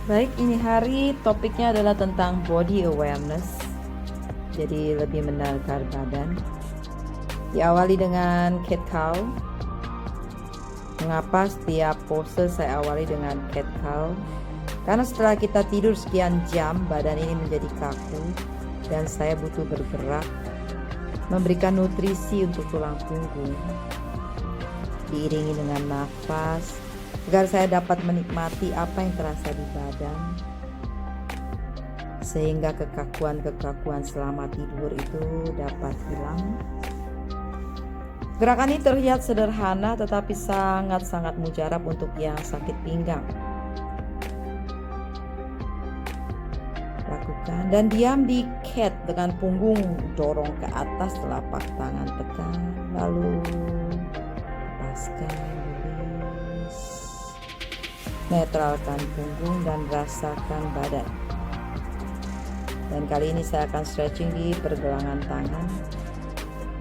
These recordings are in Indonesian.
Baik, ini hari topiknya adalah tentang body awareness. Jadi lebih mengenal badan. Diawali dengan cat cow. Mengapa setiap pose saya awali dengan cat cow? Karena setelah kita tidur sekian jam, badan ini menjadi kaku dan saya butuh bergerak, memberikan nutrisi untuk tulang punggung, diiringi dengan nafas, agar saya dapat menikmati apa yang terasa di badan, sehingga kekakuan-kekakuan selama tidur itu dapat hilang. Gerakan ini terlihat sederhana tetapi sangat-sangat mujarab untuk yang sakit pinggang. Lakukan dan diam di cat dengan punggung dorong ke atas, telapak tangan tekan, lalu lepaskan, rilis. Netralkan punggung dan rasakan badan. Dan kali ini saya akan stretching di pergelangan tangan.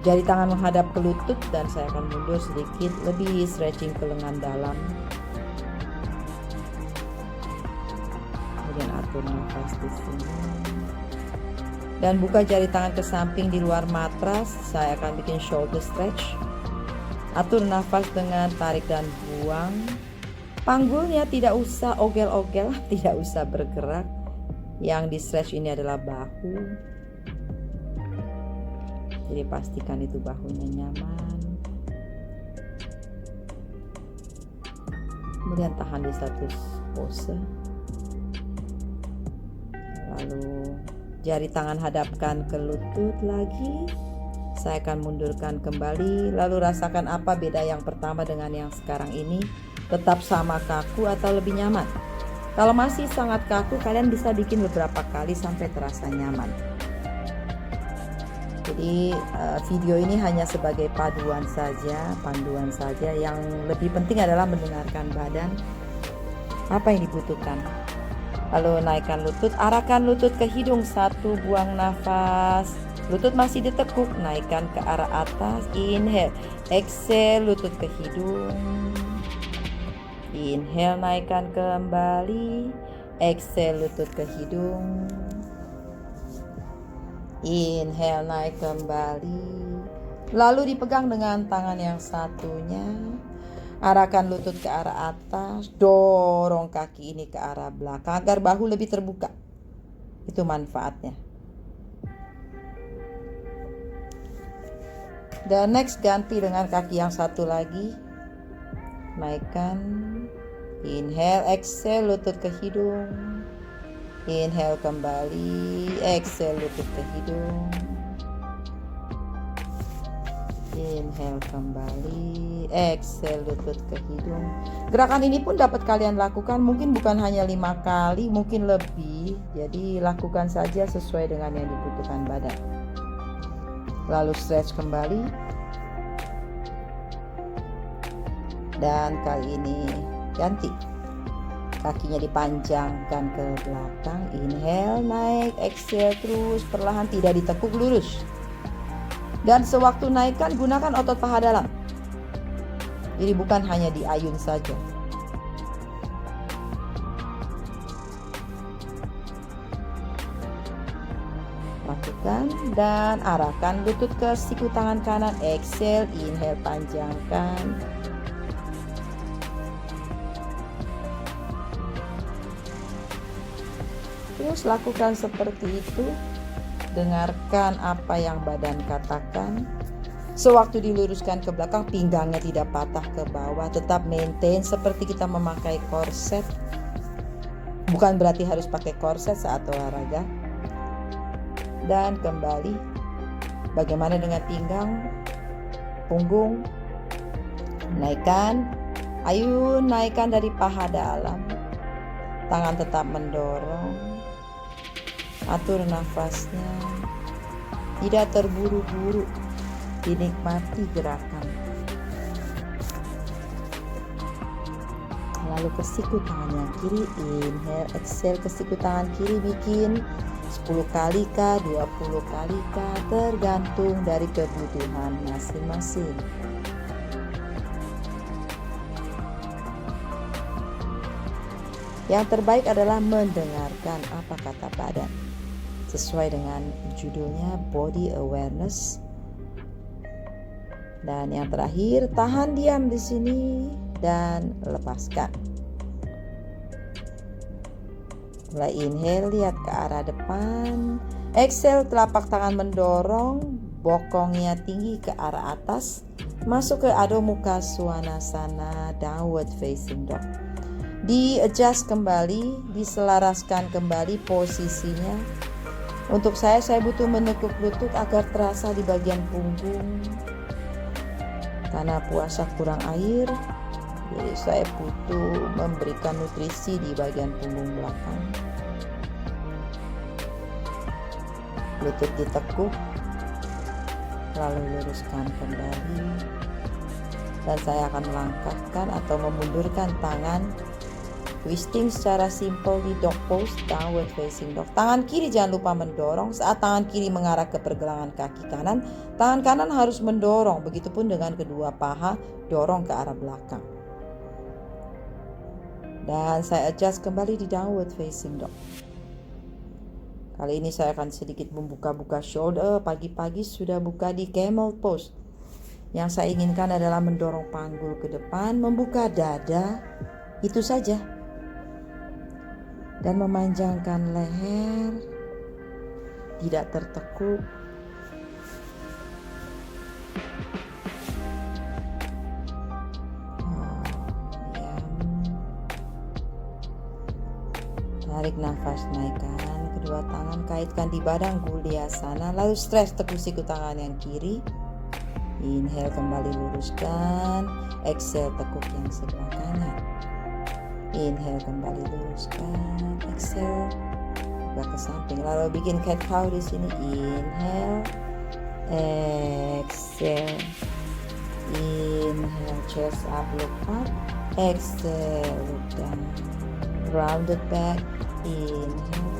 Jari tangan menghadap ke lutut dan saya akan mundur sedikit, lebih stretching ke lengan dalam. Kemudian atur nafas di sini. Dan buka jari tangan ke samping di luar matras. Saya akan bikin shoulder stretch. Atur nafas dengan tarik dan buang. Panggulnya tidak usah ogel-ogel, tidak usah bergerak. Yang di stretch ini adalah bahu. Jadi pastikan itu bahunya nyaman. Kemudian tahan di satu pose. Lalu jari tangan hadapkan ke lutut lagi. Saya akan mundurkan kembali. Lalu rasakan apa beda yang pertama dengan yang sekarang ini. Tetap sama kaku atau lebih nyaman? Kalau masih sangat kaku, kalian bisa bikin beberapa kali sampai terasa nyaman. Jadi video ini hanya sebagai panduan saja. Yang lebih penting adalah mendengarkan badan, apa yang dibutuhkan. Lalu naikkan lutut, arahkan lutut ke hidung, satu, buang nafas. Lutut masih ditekuk, naikkan ke arah atas, inhale, exhale, lutut ke hidung. Inhale, naikkan kembali, exhale, lutut ke hidung. Inhale, naik kembali. Lalu dipegang dengan tangan yang satunya. Arahkan lutut ke arah atas. Dorong kaki ini ke arah belakang agar bahu lebih terbuka. Itu manfaatnya. Dan next ganti dengan kaki yang satu lagi. Naikkan. Inhale, exhale, lutut ke hidung. Inhale kembali, exhale lutut ke hidung. Inhale kembali, exhale lutut ke hidung. Gerakan ini pun dapat kalian lakukan, mungkin bukan hanya 5 kali, mungkin lebih. Jadi lakukan saja sesuai dengan yang dibutuhkan badan. Lalu stretch kembali. Dan kali ini ganti. Kakinya dipanjangkan ke belakang. Inhale, naik, exhale terus perlahan, tidak ditekuk, lurus. Dan sewaktu naikkan gunakan otot paha dalam. Jadi bukan hanya diayun saja. Lakukan dan arahkan lutut ke siku tangan kanan. Exhale, inhale, panjangkan. Terus lakukan seperti itu. Dengarkan apa yang badan katakan. Sewaktu diluruskan ke belakang, pinggangnya tidak patah ke bawah. Tetap maintain seperti kita memakai korset. Bukan berarti harus pakai korset saat olahraga. Dan kembali. Bagaimana dengan pinggang, punggung? Naikkan. Ayun, naikkan dari paha dalam. Tangan tetap mendorong. Atur nafasnya, tidak terburu-buru, dinikmati gerakan. Lalu ke siku tangan yang kiri, inhale, exhale ke siku tangan kiri, bikin 10 kali kah, 20 kali kah, tergantung dari kebutuhan masing-masing. Yang terbaik adalah mendengarkan apa kata badan. Sesuai dengan judulnya Body Awareness. Dan yang terakhir, tahan diam di sini dan lepaskan. Mulai inhale, lihat ke arah depan. Exhale, telapak tangan mendorong, bokongnya tinggi ke arah atas. Masuk ke Adho Mukha Svanasana, Downward Facing Dog. Di-adjust kembali, diselaraskan kembali posisinya. Untuk saya butuh menekuk lutut agar terasa di bagian punggung. Karena puasa kurang air, jadi saya butuh memberikan nutrisi di bagian punggung belakang. Lutut ditekuk, lalu luruskan kembali. Dan saya akan melangkahkan atau memundurkan tangan, twisting secara simple di dog pose, downward facing dog. Tangan kiri jangan lupa mendorong. Saat tangan kiri mengarah ke pergelangan kaki kanan, tangan kanan harus mendorong. Begitupun dengan kedua paha, dorong ke arah belakang. Dan saya adjust kembali di downward facing dog. Kali ini saya akan sedikit membuka-buka shoulder. Pagi-pagi sudah buka di camel pose. Yang saya inginkan adalah mendorong panggul ke depan, membuka dada, itu saja. Dan memanjangkan leher, tidak tertekuk. Tarik nafas, naikkan kedua tangan, kaitkan di badan Gulyasana, lalu stres tekuk siku tangan yang kiri. Inhale, kembali luruskan. Exhale, tekuk yang sebelah kanan. Inhale, kembali luruskan. Exhale, buka ke samping. Lalu bikin cat cow di sini. Inhale, exhale. Inhale, chest up, look up. Exhale, look down. Rounded back. Inhale.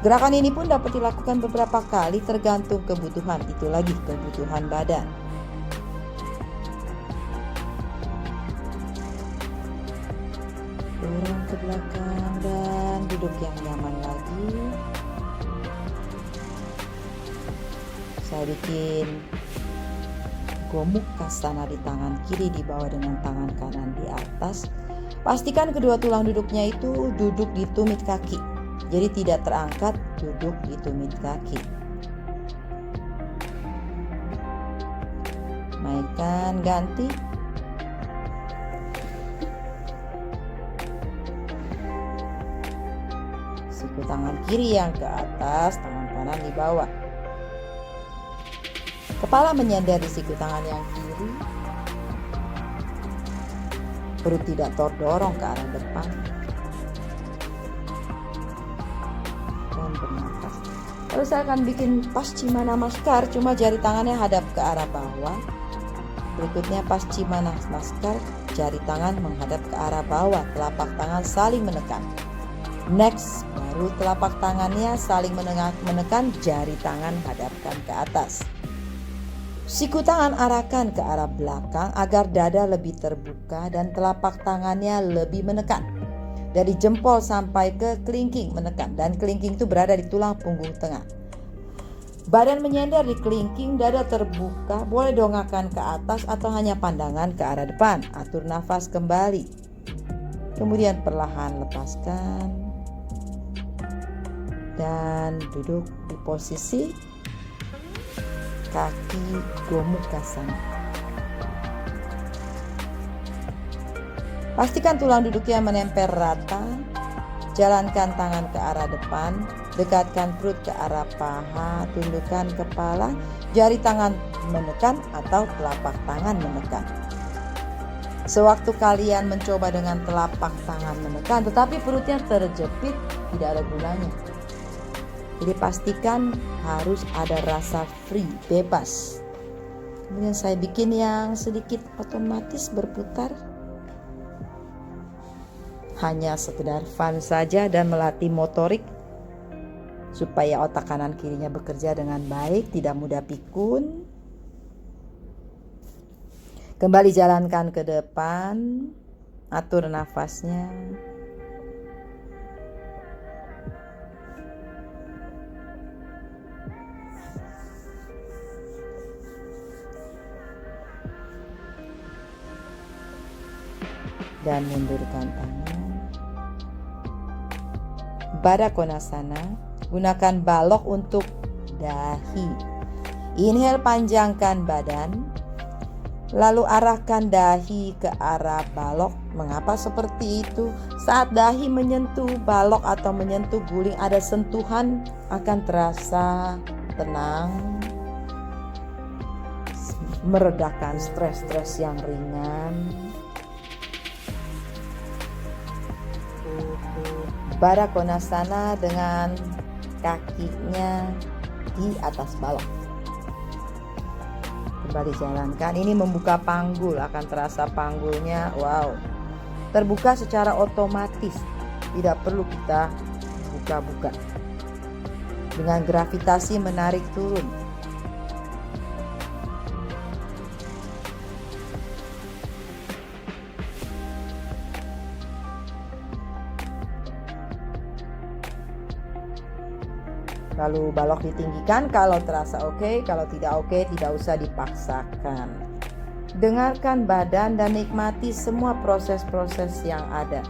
Gerakan ini pun dapat dilakukan beberapa kali tergantung kebutuhan. Itu lagi kebutuhan badan. Turun ke belakang dan duduk yang nyaman lagi. Saya bikin Gomukhasana di tangan kiri di bawah dengan tangan kanan di atas. Pastikan kedua tulang duduknya itu duduk di tumit kaki. Jadi tidak terangkat, duduk di tumit kaki. Naikkan, ganti. Siku tangan kiri yang ke atas, tangan kanan di bawah. Kepala menyender di siku tangan yang kiri. Perut tidak terdorong ke arah depan. Bernafas. Lalu saya akan bikin Paschimottanasana, cuma jari tangannya hadap ke arah bawah. Berikutnya Paschimottanasana, jari tangan menghadap ke arah bawah, telapak tangan saling menekan. Next, baru telapak tangannya saling menekan, jari tangan hadapkan ke atas. Siku tangan arahkan ke arah belakang agar dada lebih terbuka dan telapak tangannya lebih menekan. Dari jempol sampai ke kelingking menekan, dan kelingking itu berada di tulang punggung tengah. Badan menyender di kelingking, dada terbuka, boleh dongakkan ke atas atau hanya pandangan ke arah depan. Atur nafas kembali. Kemudian perlahan lepaskan. Dan duduk di posisi kaki Gomukhasana. Pastikan tulang duduknya menempel rata. Jalankan tangan ke arah depan, dekatkan perut ke arah paha, tundukkan kepala, jari tangan menekan atau telapak tangan menekan. Sewaktu kalian mencoba dengan telapak tangan menekan, tetapi perutnya terjepit, tidak ada gunanya. Jadi pastikan harus ada rasa free, bebas. Kemudian saya bikin yang sedikit otomatis berputar. Hanya sekedar fun saja dan melatih motorik supaya otak kanan kirinya bekerja dengan baik, tidak mudah pikun. Kembali jalankan ke depan, atur nafasnya. dan mundurkan tangan. Baddha Konasana, gunakan balok untuk dahi. Inhale, panjangkan badan, lalu arahkan dahi ke arah balok. Mengapa seperti itu? Saat dahi menyentuh balok atau menyentuh guling, ada sentuhan, akan terasa tenang, meredakan stres-stres yang ringan. Baddha Konasana dengan kakinya di atas balok. Kembali jalankan. Ini membuka panggul, akan terasa panggulnya wow, terbuka secara otomatis, tidak perlu kita buka-buka. Dengan gravitasi menarik turun. Lalu balok ditinggikan kalau terasa oke, kalau tidak oke tidak usah dipaksakan. Dengarkan badan dan nikmati semua proses-proses yang ada.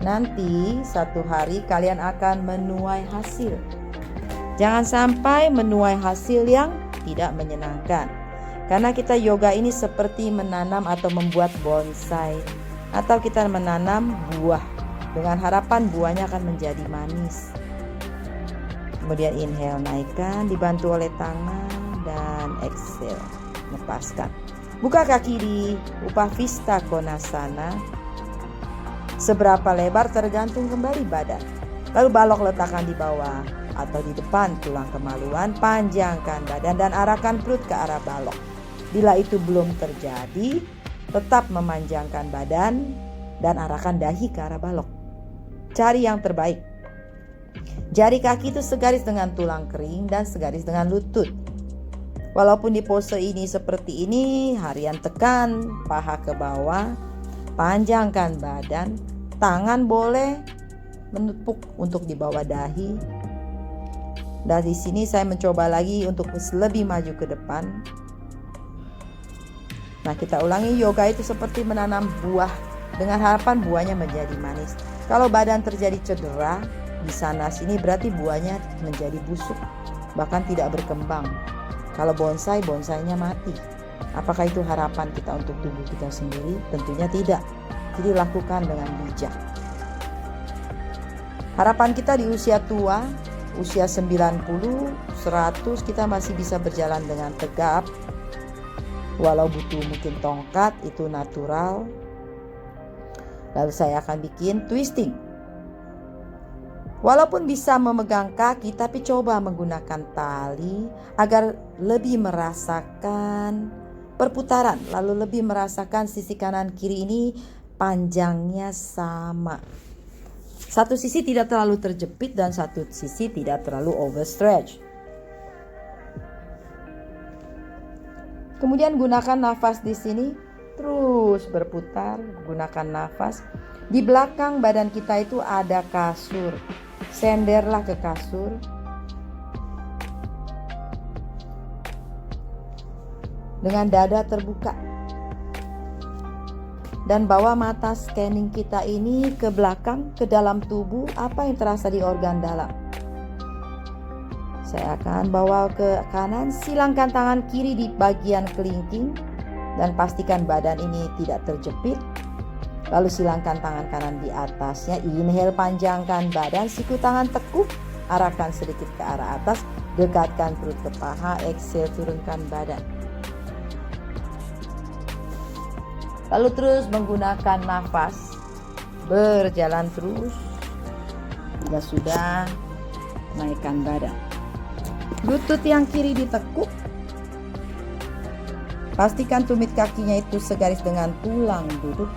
Nanti satu hari kalian akan menuai hasil. Jangan sampai menuai hasil yang tidak menyenangkan. Karena kita yoga ini seperti menanam atau membuat bonsai, atau kita menanam buah dengan harapan buahnya akan menjadi manis. Kemudian inhale, naikkan, dibantu oleh tangan, dan exhale, lepaskan. Buka kaki di Upavista Konasana. Seberapa lebar tergantung kembali badan. Lalu balok letakkan di bawah atau di depan tulang kemaluan. Panjangkan badan dan arahkan perut ke arah balok. Bila itu belum terjadi, tetap memanjangkan badan dan arahkan dahi ke arah balok. Cari yang terbaik. Jari kaki itu segaris dengan tulang kering dan segaris dengan lutut. Walaupun di pose ini seperti ini, harian tekan paha ke bawah, panjangkan badan, tangan boleh menepuk untuk di bawah dahi. Dan di sini saya mencoba lagi untuk lebih maju ke depan. Nah, kita ulangi, yoga itu seperti menanam buah dengan harapan buahnya menjadi manis. Kalau badan terjadi cedera di sana sini, berarti buahnya menjadi busuk, bahkan tidak berkembang. Kalau bonsai, bonsainya mati. Apakah itu harapan kita untuk tubuh kita sendiri? Tentunya tidak. Jadi lakukan dengan bijak. Harapan kita di usia tua, usia 90, 100, kita masih bisa berjalan dengan tegap. Walau butuh mungkin tongkat, itu natural. Lalu saya akan bikin twisting. Walaupun bisa memegang kaki, tapi coba menggunakan tali agar lebih merasakan perputaran, lalu lebih merasakan sisi kanan kiri ini panjangnya sama. Satu sisi tidak terlalu terjepit dan satu sisi tidak terlalu overstretch. Kemudian gunakan nafas di sini, terus berputar, gunakan nafas. Di belakang badan kita itu ada kasur. Senderlah ke kasur. Dengan dada terbuka. Dan bawa mata scanning kita ini ke belakang, ke dalam tubuh, apa yang terasa di organ dalam. Saya akan bawa ke kanan, silangkan tangan kiri di bagian kelingking dan pastikan badan ini tidak terjepit. Lalu silangkan tangan kanan di atasnya. Inhale, panjangkan badan, siku tangan tekuk, arahkan sedikit ke arah atas, dekatkan perut ke paha, exhale, turunkan badan. Lalu terus menggunakan nafas, berjalan terus. Jika sudah, naikkan badan. Lutut yang kiri ditekuk. Pastikan tumit kakinya itu segaris dengan tulang duduk.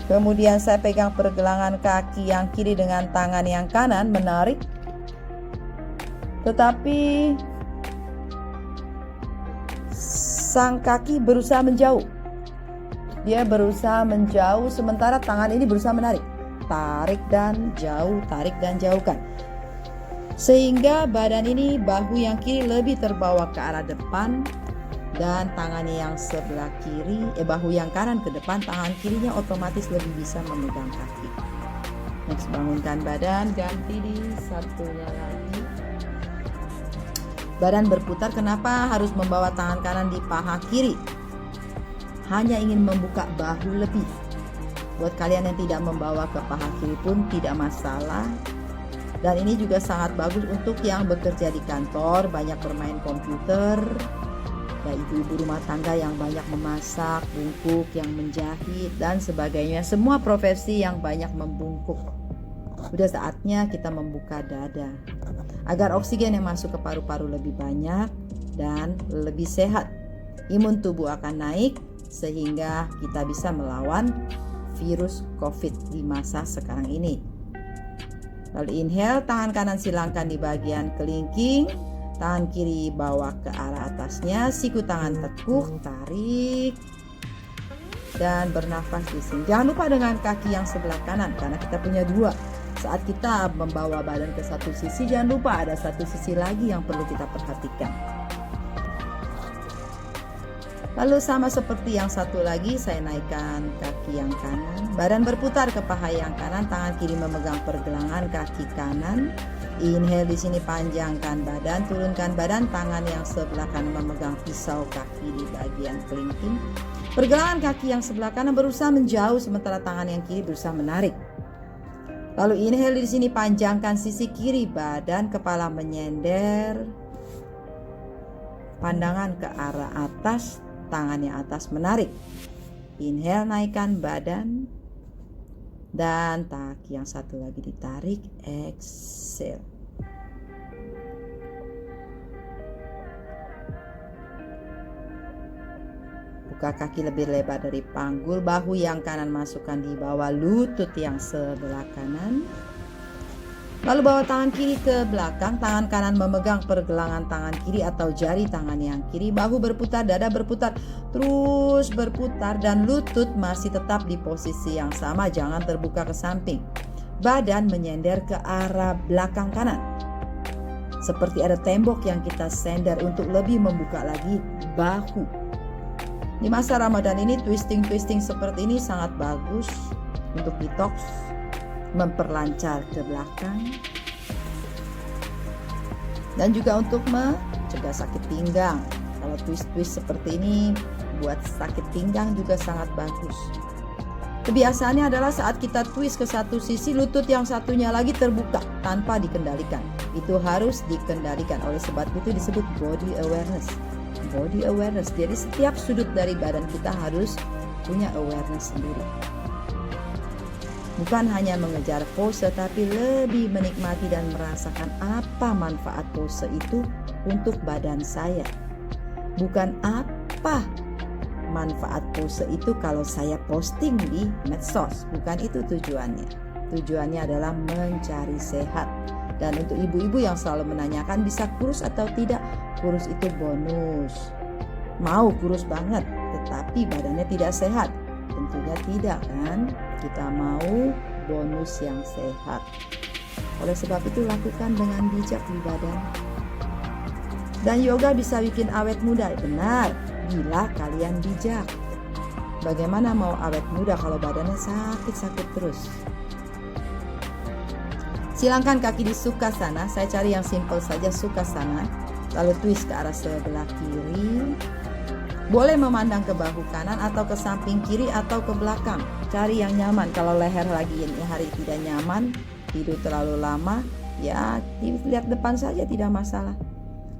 Kemudian saya pegang pergelangan kaki yang kiri dengan tangan yang kanan, menarik. Tetapi sang kaki berusaha menjauh. Dia berusaha menjauh sementara tangan ini berusaha menarik. Tarik dan jauh, tarik dan jauhkan. Sehingga badan ini, bahu yang kiri lebih terbawa ke arah depan. dan tangannya yang sebelah kiri, bahu yang kanan ke depan, tangan kirinya otomatis lebih bisa memegang kaki. Next, bangunkan badan, ganti di satunya lagi. Badan berputar. Kenapa harus membawa tangan kanan di paha kiri? Hanya ingin membuka bahu lebih. Buat kalian yang tidak membawa ke paha kiri pun tidak masalah. Dan ini juga sangat bagus untuk yang bekerja di kantor, banyak bermain komputer, dan ibu-ibu rumah tangga yang banyak memasak, bungkuk, yang menjahit, dan sebagainya. Semua profesi yang banyak membungkuk. Sudah saatnya kita membuka dada, agar oksigen yang masuk ke paru-paru lebih banyak dan lebih sehat. Imun tubuh akan naik, sehingga kita bisa melawan virus COVID di masa sekarang ini. Lalu inhale, tangan kanan silangkan di bagian kelingking, tangan kiri bawa ke arah atasnya, siku tangan tekuk, tarik, dan bernafas di sini. Jangan lupa dengan kaki yang sebelah kanan, karena kita punya dua. Saat kita membawa badan ke satu sisi, jangan lupa ada satu sisi lagi yang perlu kita perhatikan. Lalu sama seperti yang satu lagi, saya naikkan kaki yang kanan, badan berputar ke paha yang kanan, tangan kiri memegang pergelangan kaki kanan. Inhale di sini, panjangkan badan, turunkan badan, tangan yang sebelah kanan memegang pisau kaki di bagian kelingking. Pergelangan kaki yang sebelah kanan berusaha menjauh, sementara tangan yang kiri berusaha menarik. Lalu inhale di sini, panjangkan sisi kiri badan, kepala menyender, pandangan ke arah atas, tangannya atas menarik. Inhale, naikkan badan, dan kaki yang satu lagi ditarik. Exhale. Buka kaki lebih lebar dari panggul, bahu yang kanan masukkan di bawah lutut yang sebelah kanan. Lalu bawa tangan kiri ke belakang, tangan kanan memegang pergelangan tangan kiri atau jari tangan yang kiri, bahu berputar, dada berputar, terus berputar, dan lutut masih tetap di posisi yang sama, jangan terbuka ke samping. Badan menyender ke arah belakang kanan, seperti ada tembok yang kita sender untuk lebih membuka lagi bahu. Di masa Ramadan ini, twisting seperti ini sangat bagus untuk detox, memperlancar ke belakang, dan juga untuk mencegah sakit pinggang. Kalau twist seperti ini buat sakit pinggang juga sangat bagus. Kebiasaannya adalah saat kita twist ke satu sisi, lutut yang satunya lagi terbuka tanpa dikendalikan. Itu harus dikendalikan, oleh sebab itu disebut body awareness. Body awareness, jadi setiap sudut dari badan kita harus punya awareness sendiri. Bukan hanya mengejar pose, tapi lebih menikmati dan merasakan apa manfaat pose itu untuk badan saya. Bukan apa manfaat pose itu kalau saya posting di medsos. Bukan itu tujuannya. Tujuannya adalah mencari sehat. Dan untuk ibu-ibu yang selalu menanyakan bisa kurus atau tidak, kurus itu bonus. Mau kurus banget, tetapi badannya tidak sehat, tentunya tidak kan? Kita mau bonus yang sehat. Oleh sebab itu lakukan dengan bijak di badan. Dan yoga bisa bikin awet muda, benar, bila kalian bijak. Bagaimana mau awet muda kalau badannya sakit-sakit terus? Silangkan kaki di Sukhasana, saya cari yang simple saja, Sukhasana. Lalu twist ke arah sebelah kiri. Boleh memandang ke bahu kanan atau ke samping kiri atau ke belakang. Cari yang nyaman. Kalau leher lagi ini hari tidak nyaman, tidur terlalu lama, ya lihat depan saja, tidak masalah.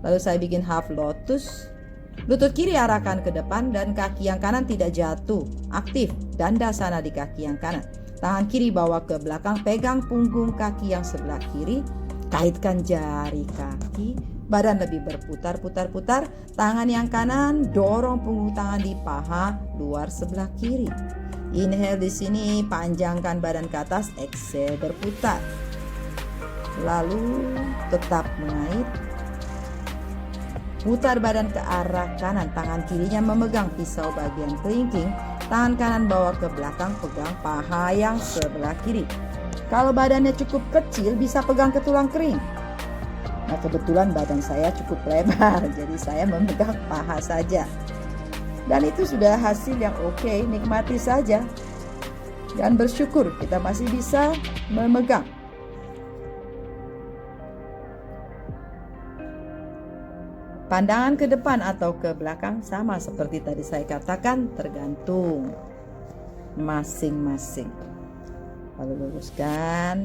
Lalu saya bikin half lotus. Lutut kiri arahkan ke depan dan kaki yang kanan tidak jatuh. Aktif, dandasana di kaki yang kanan. Tangan kiri bawa ke belakang, pegang punggung kaki yang sebelah kiri, kaitkan jari kaki, badan lebih berputar-putar-putar, tangan yang kanan dorong punggung tangan di paha luar sebelah kiri. Inhale di sini, panjangkan badan ke atas, exhale berputar. Lalu tetap mengait. Putar badan ke arah kanan, tangan kirinya memegang pisau bagian kelingking, tangan kanan bawa ke belakang, pegang paha yang sebelah kiri. Kalau badannya cukup kecil, bisa pegang ke tulang kering. Nah, kebetulan badan saya cukup lebar, jadi saya memegang paha saja. Dan itu sudah hasil yang oke. Nikmati saja dan bersyukur kita masih bisa memegang. Pandangan ke depan atau ke belakang sama seperti tadi saya katakan, tergantung masing-masing. Lalu luruskan,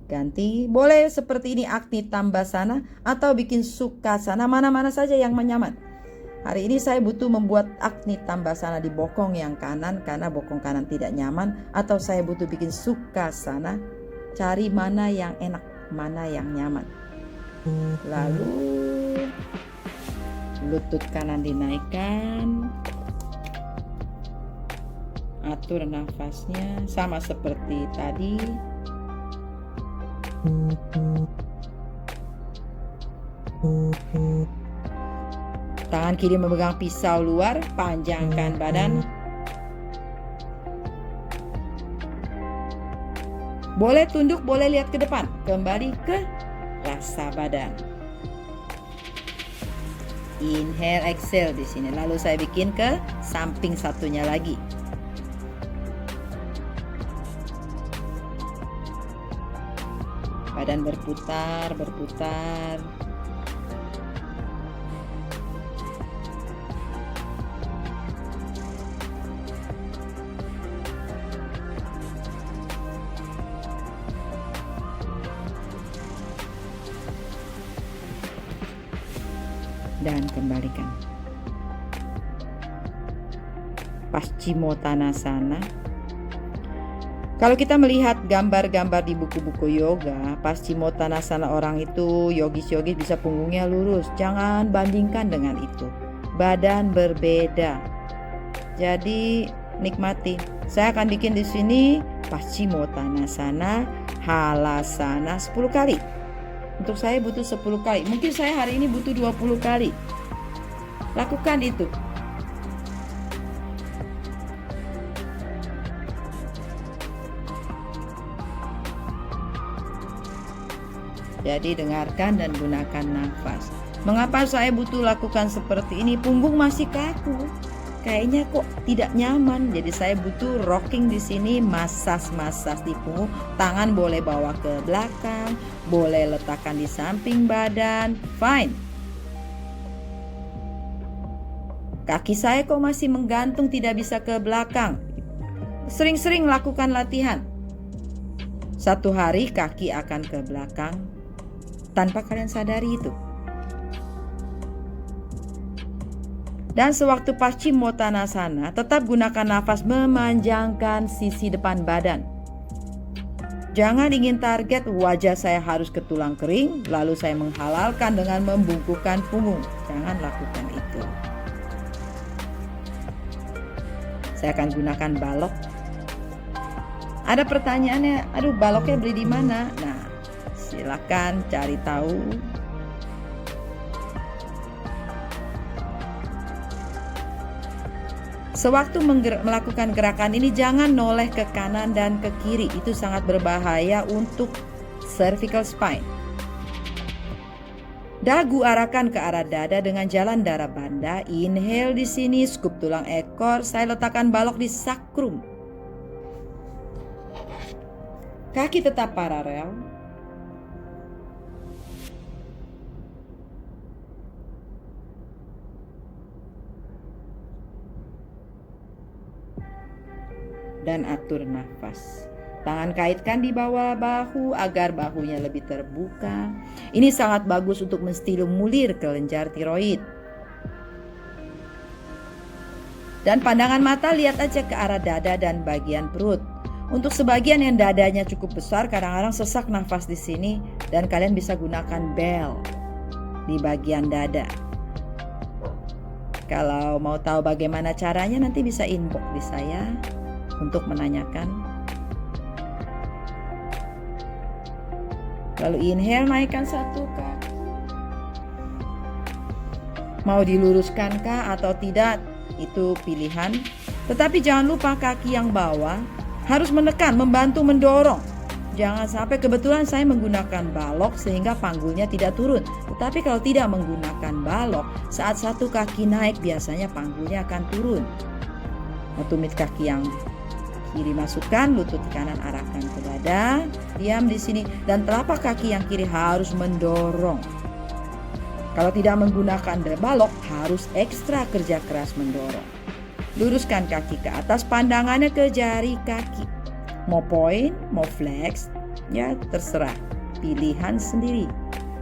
ganti. Boleh seperti ini, Agni Tambasana, atau bikin Sukhasana, mana-mana saja yang nyaman. Hari ini saya butuh membuat Agni Tambasana di bokong yang kanan karena bokong kanan tidak nyaman, atau saya butuh bikin Sukhasana. Cari mana yang enak, mana yang nyaman. Lalu lutut kanan dinaikkan, atur nafasnya sama seperti tadi. Tangan kiri memegang pisau luar, panjangkan badan. Boleh tunduk, boleh lihat ke depan. Kembali ke rasa badan. Inhale, exhale di sini. Lalu saya bikin ke samping satunya lagi. Badan berputar, berputar. Dan kembalikan. Paschimottanasana. Kalau kita melihat gambar-gambar di buku-buku yoga, Paschimottanasana orang itu yogis-yogis bisa punggungnya lurus. Jangan bandingkan dengan itu. Badan berbeda. Jadi nikmati. Saya akan bikin di sini Paschimottanasana, Halasana 10 kali. Untuk saya butuh 10 kali. Mungkin saya hari ini butuh 20 kali. Lakukan itu. Jadi dengarkan dan gunakan nafas. Mengapa saya butuh lakukan seperti ini? Punggung masih kaku. Kayaknya kok tidak nyaman. Jadi saya butuh rocking di sini, masas-masas di punggung. Tangan boleh bawa ke belakang, boleh letakkan di samping badan. Fine. Kaki saya kok masih menggantung, tidak bisa ke belakang. Sering-sering lakukan latihan. Satu hari kaki akan ke belakang tanpa kalian sadari itu. Dan sewaktu Paschimottanasana, tetap gunakan nafas memanjangkan sisi depan badan. Jangan ingin target wajah saya harus ke tulang kering, lalu saya menghalalkan dengan membungkukkan punggung. Jangan lakukan itu. Saya akan gunakan balok. Ada pertanyaannya, aduh baloknya beli di mana? Nah, silakan cari tahu. Sewaktu melakukan gerakan ini jangan noleh ke kanan dan ke kiri. Itu sangat berbahaya untuk cervical spine. Dagu arahkan ke arah dada dengan jalan darah banda. Inhale di sini, scoop tulang ekor. Saya letakkan balok di sakrum. Kaki tetap paralel. Dan atur nafas. Tangan kaitkan di bawah bahu agar bahunya lebih terbuka. Ini sangat bagus untuk menstimulir kelenjar tiroid. Dan pandangan mata lihat aja ke arah dada dan bagian perut. Untuk sebagian yang dadanya cukup besar, kadang-kadang sesak nafas di sini dan kalian bisa gunakan bell di bagian dada. Kalau mau tahu bagaimana caranya, nanti bisa inbox di saya untuk menanyakan. Lalu inhale, naikkan satu kaki. Mau diluruskan kah atau tidak, itu pilihan. Tetapi jangan lupa kaki yang bawah harus menekan, membantu mendorong. Jangan sampai kebetulan saya menggunakan balok sehingga panggulnya tidak turun. Tetapi kalau tidak menggunakan balok, saat satu kaki naik biasanya panggulnya akan turun. Nah, tumit kaki yang kiri masukkan, lutut kanan arahkan ke dada, diam di sini, dan telapak kaki yang kiri harus mendorong. Kalau tidak menggunakan balok, harus ekstra kerja keras mendorong. Luruskan kaki ke atas, pandangannya ke jari kaki. Mau point, mau flex, ya terserah, pilihan sendiri.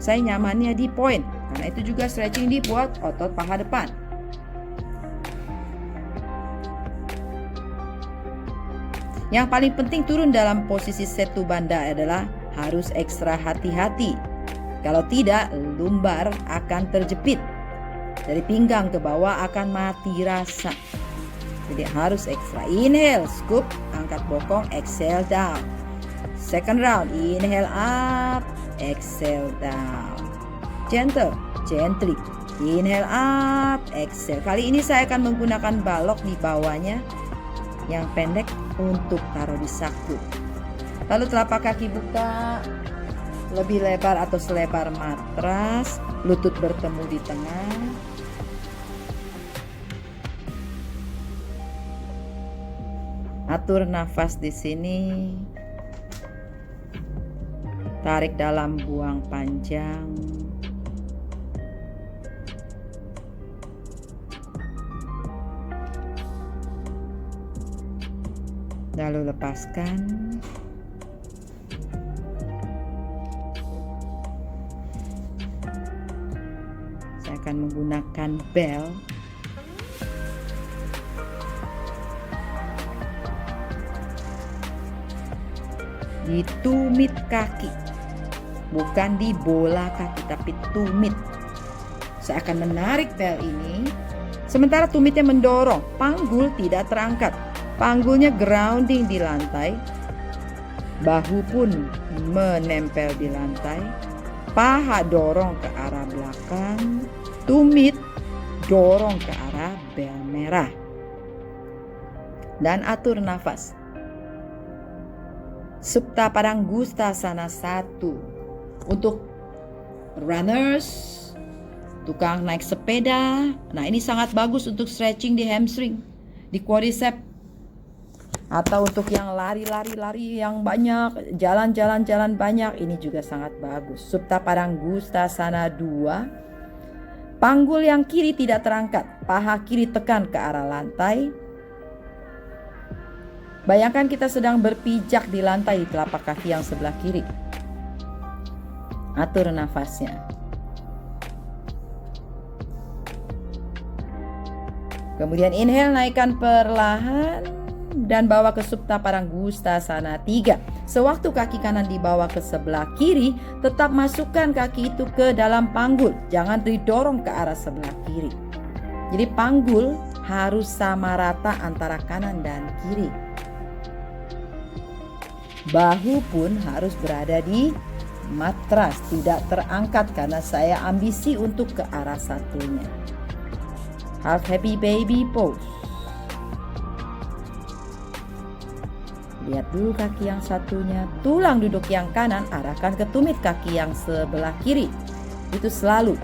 Saya nyamannya di point, karena itu juga stretching dibuat otot paha depan. Yang paling penting turun dalam posisi setu banda adalah harus ekstra hati-hati. Kalau tidak, lumbar akan terjepit. Dari pinggang ke bawah akan mati rasa. Jadi harus ekstra. Inhale, scoop, angkat bokong, exhale down. Second round, inhale up, exhale down. Gentle, gently. Inhale up, exhale. Kali ini saya akan menggunakan balok di bawahnya yang pendek untuk taruh di saku. Lalu telapak kaki buka lebih lebar atau selebar matras, lutut bertemu di tengah. Atur nafas di sini. Tarik dalam, buang panjang. Lalu lepaskan. Saya akan menggunakan bel. Di tumit kaki, bukan di bola kaki, tapi tumit. Saya akan menarik bel ini, sementara tumitnya mendorong. Panggul tidak terangkat, panggulnya grounding di lantai, bahu pun menempel di lantai, paha dorong ke arah belakang, tumit dorong ke arah bel merah. Dan atur nafas. Supta Padangusthasana 1 untuk runners, tukang naik sepeda. Nah, ini sangat bagus untuk stretching di hamstring, di quadricep, atau untuk yang lari yang banyak, jalan banyak, ini juga sangat bagus. Supta Padangusthasana 2. Panggul yang kiri tidak terangkat, paha kiri tekan ke arah lantai. Bayangkan kita sedang berpijak di lantai di telapak kaki yang sebelah kiri. Atur nafasnya. Kemudian inhale, naikkan perlahan dan bawa ke Supta Padangusthasana 3. Sewaktu kaki kanan dibawa ke sebelah kiri, tetap masukkan kaki itu ke dalam panggul. Jangan didorong ke arah sebelah kiri. Jadi panggul harus sama rata antara kanan dan kiri. Bahu pun harus berada di matras, tidak terangkat karena saya ambisi untuk ke arah satunya. Half happy baby pose. Lihat dulu kaki yang satunya, tulang duduk yang kanan arahkan ke tumit kaki yang sebelah kiri. Itu selalu.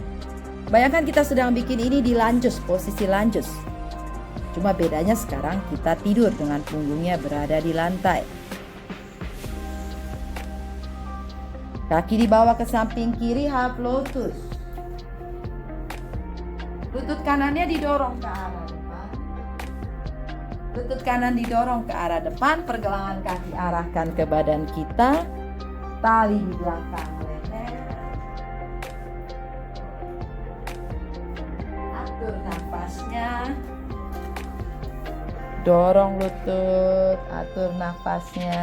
Bayangkan kita sedang bikin ini di lunges, posisi lunges. Cuma bedanya sekarang kita tidur dengan punggungnya berada di lantai. Kaki dibawa ke samping kiri, half lotus. Lutut kanannya didorong ke arah depan. Lutut kanan didorong ke arah depan, pergelangan kaki arahkan ke badan kita. Tali di belakang leher. Atur nafasnya. Dorong lutut, atur nafasnya.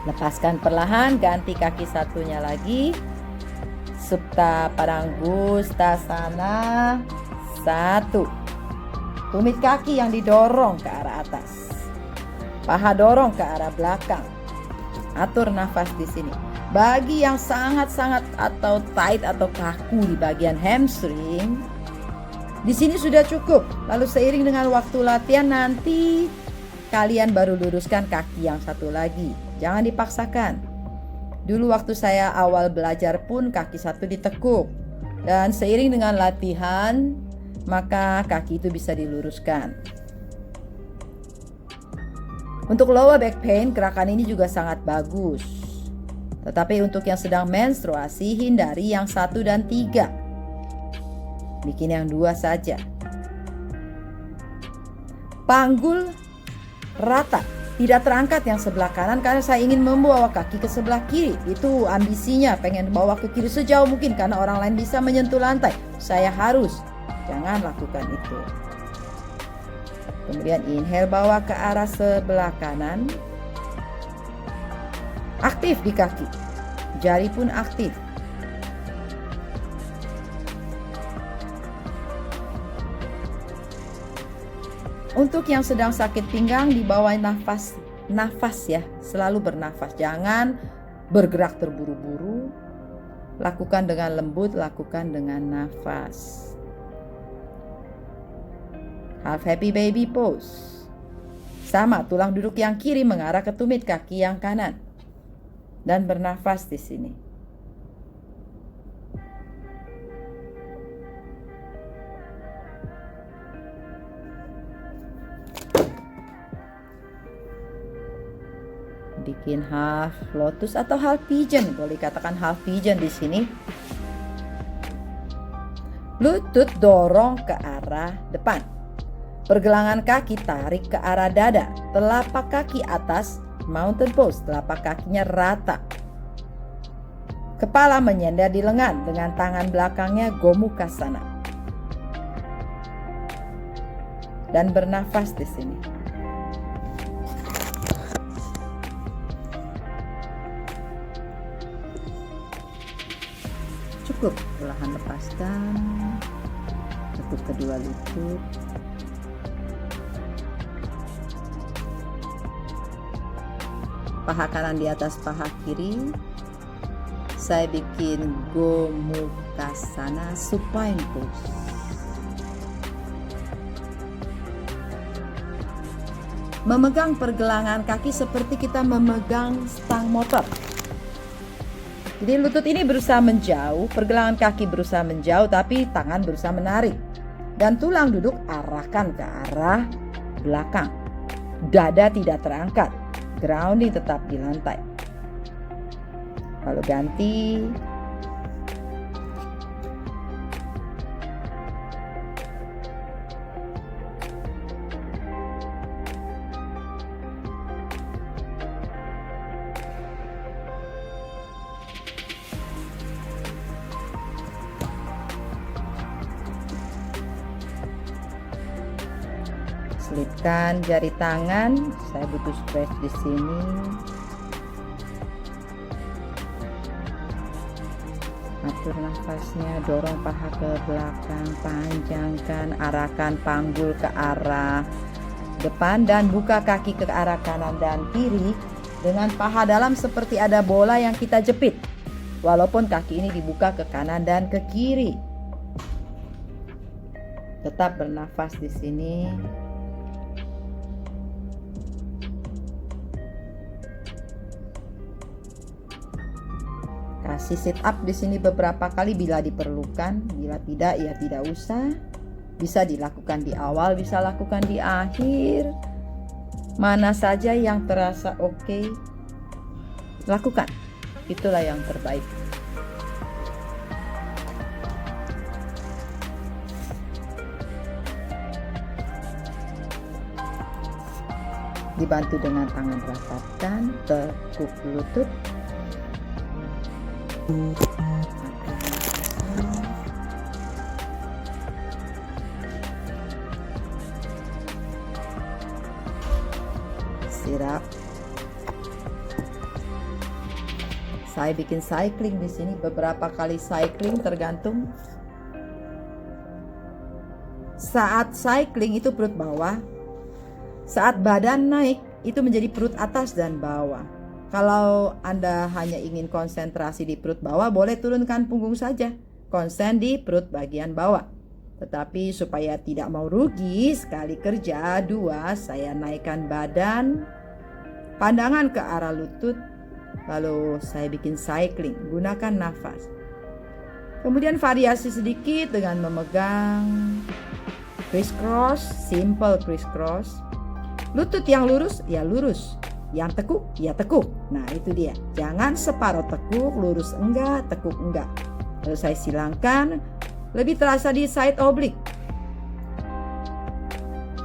Lepaskan perlahan, ganti kaki satunya lagi. Supta Padangusthasana 1. Tumit kaki yang didorong ke arah atas. Paha dorong ke arah belakang. Atur nafas di sini. Bagi yang sangat-sangat atau tight atau kaku di bagian hamstring, di sini sudah cukup. Lalu seiring dengan waktu latihan nanti kalian baru luruskan kaki yang satu lagi. jangan dipaksakan. Dulu waktu saya awal belajar pun kaki satu ditekuk. Dan seiring dengan latihan, maka kaki itu bisa diluruskan. Untuk lower back pain, gerakan ini juga sangat bagus. Tetapi untuk yang sedang menstruasi, hindari yang 1 dan 3. Bikin yang 2 saja. Panggul rata, tidak terangkat yang sebelah kanan karena saya ingin membawa kaki ke sebelah kiri. Itu ambisinya, pengen bawa ke kiri sejauh mungkin karena orang lain bisa menyentuh lantai. Saya harus, jangan lakukan itu. Kemudian inhale, bawa ke arah sebelah kanan. Aktif di kaki, jari pun aktif. Untuk yang sedang sakit pinggang, dibawa nafas ya, selalu bernafas. Jangan bergerak terburu-buru. Lakukan dengan lembut, lakukan dengan nafas. Half happy baby pose. Sama, tulang duduk yang kiri mengarah ke tumit kaki yang kanan. Dan bernafas di sini. Bikin half lotus atau half pigeon, boleh katakan half pigeon di sini. Lutut dorong ke arah depan. Pergelangan kaki tarik ke arah dada. Telapak kaki atas mountain pose, telapak kakinya rata. Kepala menyender di lengan dengan tangan belakangnya Gomukhasana. Dan bernafas di sini. Cukup, perlahan lepaskan. Tekuk kedua lutut. Paha kanan di atas paha kiri. Saya bikin Gomukhasana supine pose. Memegang pergelangan kaki seperti kita memegang stang motor. Jadi lutut ini berusaha menjauh, pergelangan kaki berusaha menjauh, tapi tangan berusaha menarik. Dan tulang duduk arahkan ke arah belakang. Dada tidak terangkat, grounding tetap di lantai. Lalu ganti. Selipkan jari tangan, saya butuh stretch di sini. Atur nafasnya, dorong paha ke belakang, panjangkan, arahkan panggul ke arah depan dan buka kaki ke arah kanan dan kiri dengan paha dalam seperti ada bola yang kita jepit. Walaupun kaki ini dibuka ke kanan dan ke kiri. Tetap bernafas di sini. Kasih sit up di sini beberapa kali bila diperlukan, bila tidak ya tidak usah. Bisa dilakukan di awal, bisa lakukan di akhir. Mana saja yang terasa oke, lakukan. Itulah yang terbaik. Dibantu dengan tangan rapatkan, tekuk lutut. Sirap. Saya bikin cycling di sini beberapa kali cycling tergantung. Saat cycling itu perut bawah. Saat badan naik itu menjadi perut atas dan bawah. Kalau Anda hanya ingin konsentrasi di perut bawah, boleh turunkan punggung saja. Konsen di perut bagian bawah. Tetapi supaya tidak mau rugi, sekali kerja, 2, saya naikkan badan, Pandangan ke arah lutut, lalu saya bikin cycling, gunakan nafas. Kemudian variasi sedikit dengan memegang crisscross, simple crisscross. Lutut yang lurus, ya lurus. Yang tekuk, ya tekuk. Nah itu dia. Jangan separuh tekuk, lurus enggak, tekuk enggak. Lalu saya silangkan, lebih terasa di side oblique.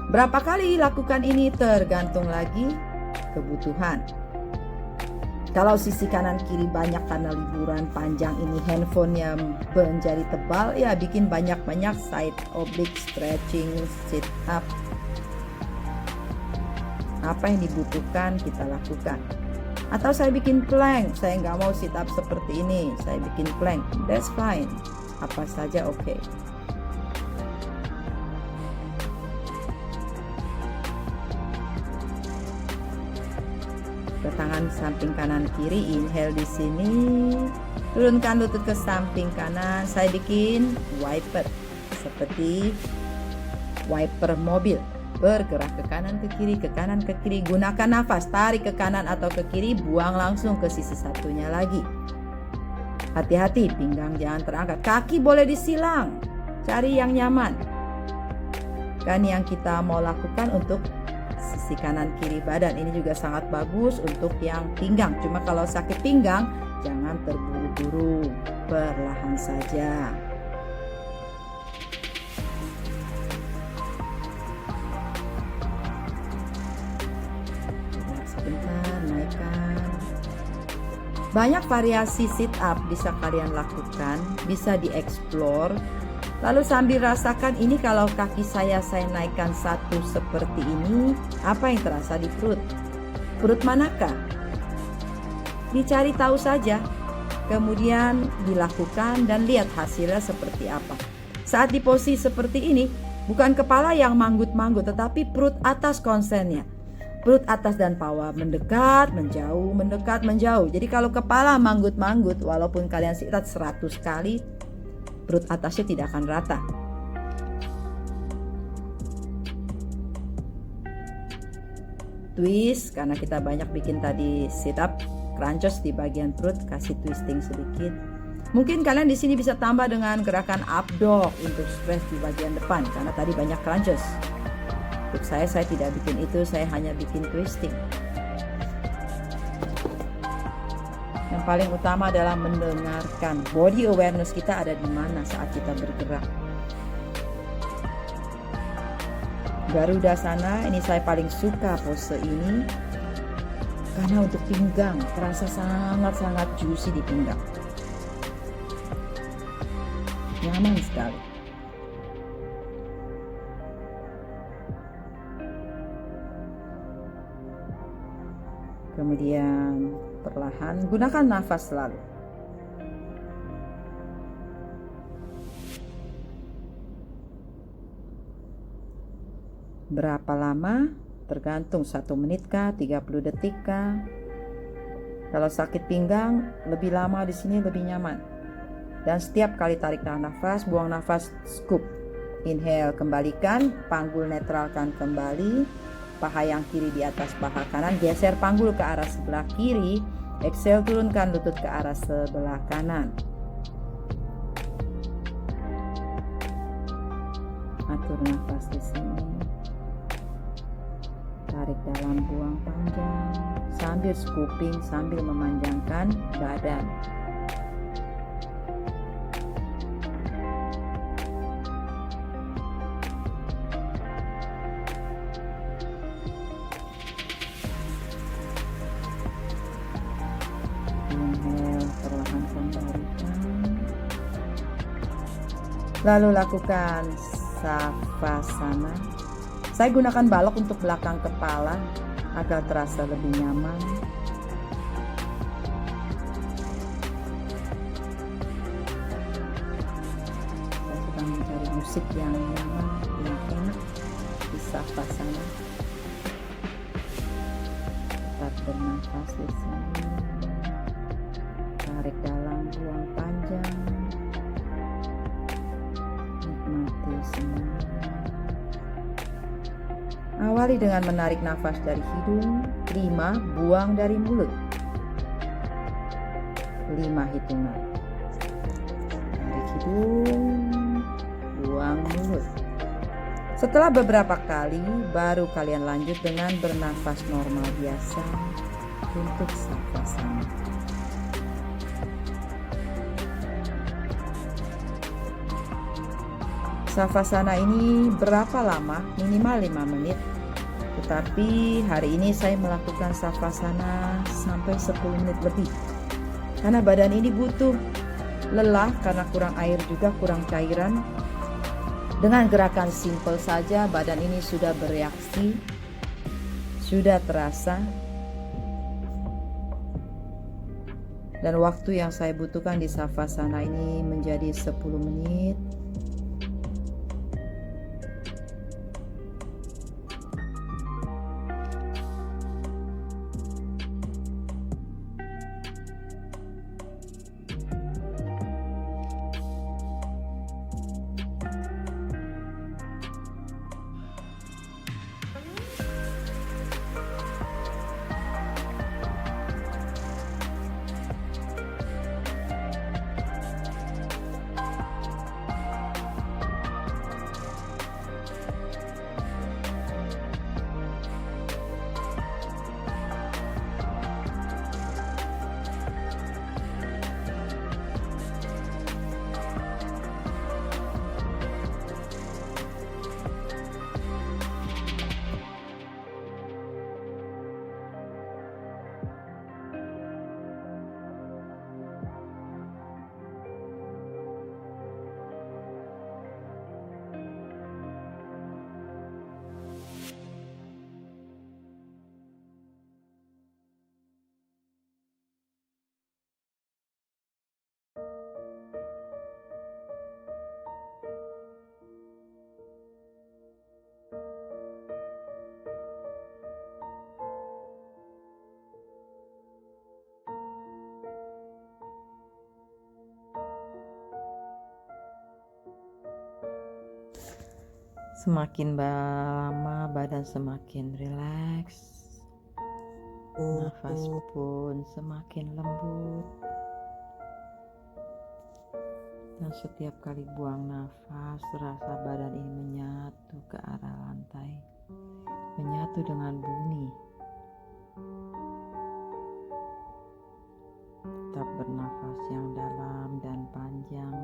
Berapa kali lakukan ini tergantung lagi kebutuhan. Kalau sisi kanan kiri banyak karena liburan panjang ini handphonenya menjadi tebal, ya bikin banyak-banyak side oblique stretching, sit up. Apa yang dibutuhkan kita lakukan. Atau saya bikin plank, saya nggak mau sit up seperti ini, saya bikin plank, that's fine. Apa saja oke. Ke tangan samping kanan kiri, inhale di sini, turunkan lutut ke samping kanan. Saya bikin wiper seperti wiper mobil, bergerak ke kanan ke kiri, ke kanan ke kiri. Gunakan nafas, tarik ke kanan atau ke kiri, buang langsung ke sisi satunya lagi. Hati-hati, pinggang jangan terangkat, kaki boleh disilang, cari yang nyaman. Kan yang kita mau lakukan untuk sisi kanan kiri badan ini juga sangat bagus untuk yang pinggang. Cuma kalau sakit pinggang jangan terburu-buru, perlahan saja. Sebentar, naikkan. Banyak variasi sit up bisa kalian lakukan, bisa dieksplor. Lalu sambil rasakan ini, kalau kaki saya naikkan satu seperti ini, apa yang terasa di perut? Perut manakah? Dicari tahu saja, kemudian dilakukan dan lihat hasilnya seperti apa. Saat di posisi seperti ini, bukan kepala yang manggut-manggut, tetapi perut atas konsennya. Perut atas dan paha mendekat, menjauh, mendekat, menjauh. Jadi kalau kepala manggut-manggut, walaupun kalian sikat 100 kali, perut atasnya tidak akan rata. Twist, karena kita banyak bikin tadi sit up, crunches di bagian perut, kasih twisting sedikit. Mungkin kalian di sini bisa tambah dengan gerakan up dog untuk stress di bagian depan, karena tadi banyak crunches. Untuk saya tidak bikin itu, saya hanya bikin twisting. Yang paling utama adalah mendengarkan, body awareness kita ada di mana saat kita bergerak. Garuda sana, ini saya paling suka pose ini karena untuk pinggang terasa sangat-sangat juicy di pinggang, nyaman sekali. Kemudian perlahan gunakan nafas selalu. Berapa lama? Tergantung, 1 menit kah, 30 detik kah? Kalau sakit pinggang lebih lama di sini lebih nyaman. Dan setiap kali tarik nafas, buang nafas, scoop. Inhale, kembalikan, panggul netralkan kembali. Paha yang kiri di atas paha kanan, geser panggul ke arah sebelah kiri. Exhale, turunkan lutut ke arah sebelah kanan. Atur nafas di sini. Tarik dalam, buang panjang. Sambil scooping, sambil memanjangkan badan. Perlahan kembalikan. Lalu lakukan savasana. Saya gunakan balok untuk belakang kepala agar terasa lebih nyaman. Saya sedang mencari musik yang nyaman, yang enak di savasana. Tetap bernafas di sini. Tarik dalam, buang panjang. Nikmati semua. Awal kali dengan menarik nafas dari hidung, 5 buang dari mulut. 5 hitungan. Tarik hidung, buang mulut. Setelah beberapa kali, baru kalian lanjut dengan bernafas normal biasa untuk savasana. Savasana ini berapa lama? Minimal 5 menit. Tetapi hari ini saya melakukan savasana sampai 10 menit lebih. Karena badan ini butuh lelah karena kurang air juga, kurang cairan. Dengan gerakan simple saja badan ini sudah bereaksi, sudah terasa. Dan waktu yang saya butuhkan di savasana ini menjadi 10 menit. Semakin lama badan semakin rileks, nafas pun semakin lembut. Dan setiap kali buang nafas, rasa badan ini menyatu ke arah lantai, menyatu dengan bumi. Tetap bernafas yang dalam dan panjang.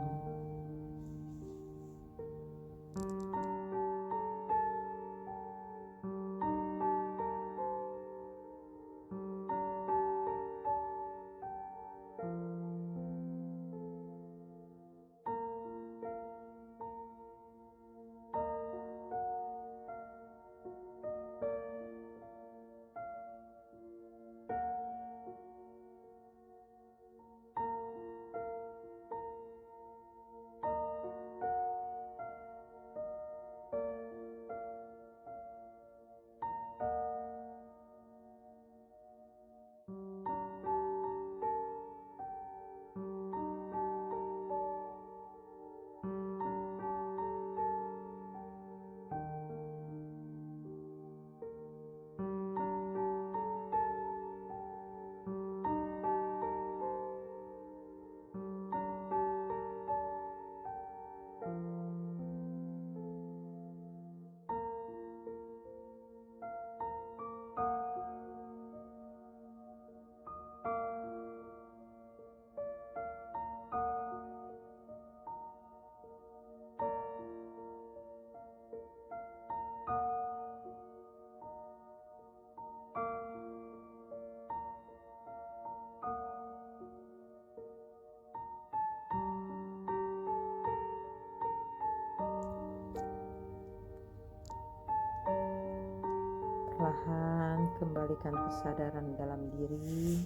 Perlahan kembalikan kesadaran dalam diri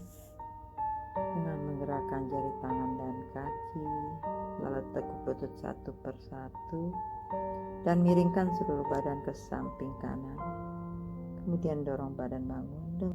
dengan menggerakkan jari tangan dan kaki, lalu tekuk lutut satu persatu dan miringkan seluruh badan ke samping kanan. Kemudian dorong badan bangun.